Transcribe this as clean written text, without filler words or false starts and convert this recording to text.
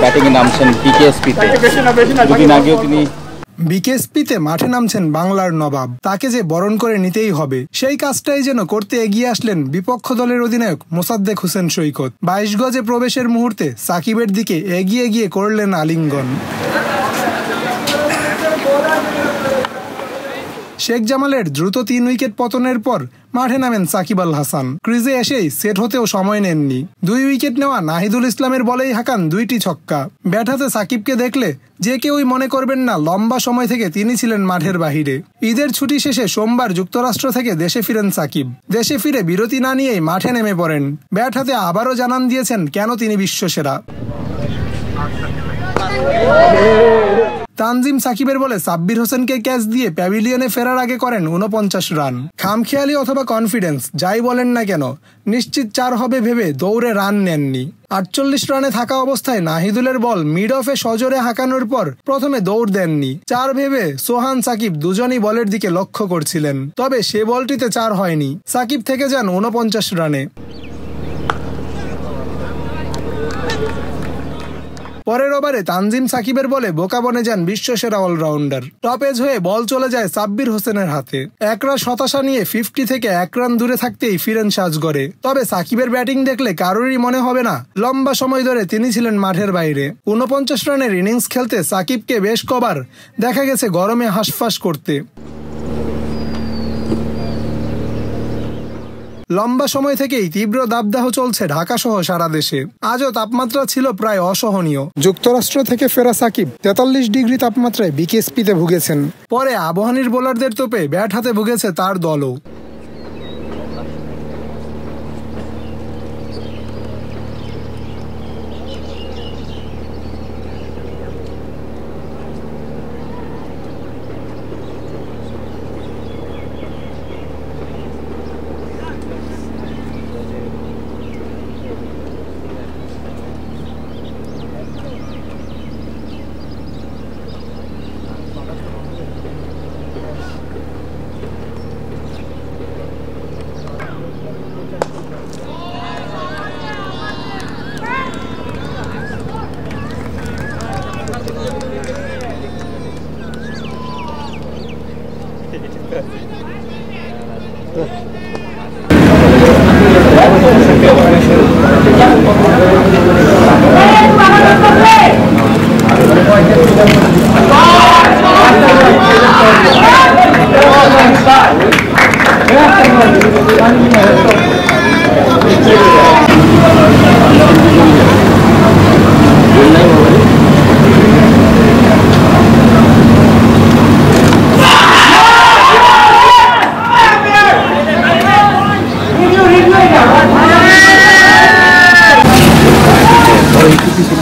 ব্যাটিংয়ে নামছেন বিকেএসপিতে। দুদিন আগেও তিনি বিকেএসপিতে মাঠে নামছেন বাংলার নবাব। তাকে যে বরণ করে নিতেই হবে, সেই কাজটাই যেন করতে এগিয়ে আসলেন বিপক্ষ দলের অধিনায়ক মোসাদ্দেক হোসেন সৈকত। 22 গজে প্রবেশের মুহূর্তে সাকিবের দিকে এগিয়ে গিয়ে করলেন আলিঙ্গন। শেখ জামালের দ্রুত 3 উইকেট পতনের পর মাঠে নামেন সাকিব আল হাসান। ক্রিজে এসেই সেট হতেও সময় নেননি। 2 উইকেট নেওয়া নাহিদুল ইসলামের বলেই হাঁকান 2টি ছক্কা। ব্যাট হাতে সাকিবকে দেখলে যে কেউই মনে করবেন না লম্বা সময় থেকে তিনি ছিলেন মাঠের বাহিরে। ঈদের ছুটি শেষে সোমবার যুক্তরাষ্ট্র থেকে দেশে ফিরেন সাকিব। দেশে ফিরে বিরতি না নিয়েই মাঠে নেমে পড়েন। ব্যাট হাতে আবারও জানান দিয়েছেন কেন তিনি বিশ্বসেরা। তানজিম সাকিবের বলে সাব্বির হোসেনকে ক্যাচ দিয়ে প্যাভিলিয়নে ফেরার আগে করেন 49 রান। খামখেয়ালি অথবা কনফিডেন্স যাই বলেন না কেন, নিশ্চিত 4 হবে ভেবে দৌড়ে রান নেননি। 48 রানে থাকা অবস্থায় নাহিদুলের বল মিড অফে সজোরে হাঁকানোর পর প্রথমে দৌড় দেননি। 4 ভেবে সোহান সাকিব দুজনই বলের দিকে লক্ষ্য করছিলেন, তবে সে বলটিতে 4 হয়নি। সাকিব থেকে যান 49 রানে। পরের ওভারে তানজিম সাকিবের বলে বোকা বনে যান বিশ্বসেরা অলরাউন্ডার। টপ এজ হয়ে বল চলে যায় সাব্বির হোসেনের হাতে। একরাশ হতাশা নিয়ে 50 থেকে 1 রান দূরে থাকতেই ফিরেন সাজগড়ে। তবে সাকিবের ব্যাটিং দেখলে কারোরই মনে হবে না লম্বা সময় ধরে তিনি ছিলেন মাঠের বাইরে। 49 রানের ইনিংস খেলতে সাকিবকে বেশ কবার দেখা গেছে গরমে হাঁসফাঁস করতে। লম্বা সময় থেকেই তীব্র দাবদাহ চলছে ঢাকা সহ সারা দেশে। আজও তাপমাত্রা ছিল প্রায় অসহনীয়। যুক্তরাষ্ট্র থেকে ফেরা সাকিব 43 ডিগ্রি তাপমাত্রায় বিকেএসপিতে ভুগেছেন। পরে আবহানীর বোলারদের তোপে ব্যাট হাতে ভুগেছে তার দলও। কিছু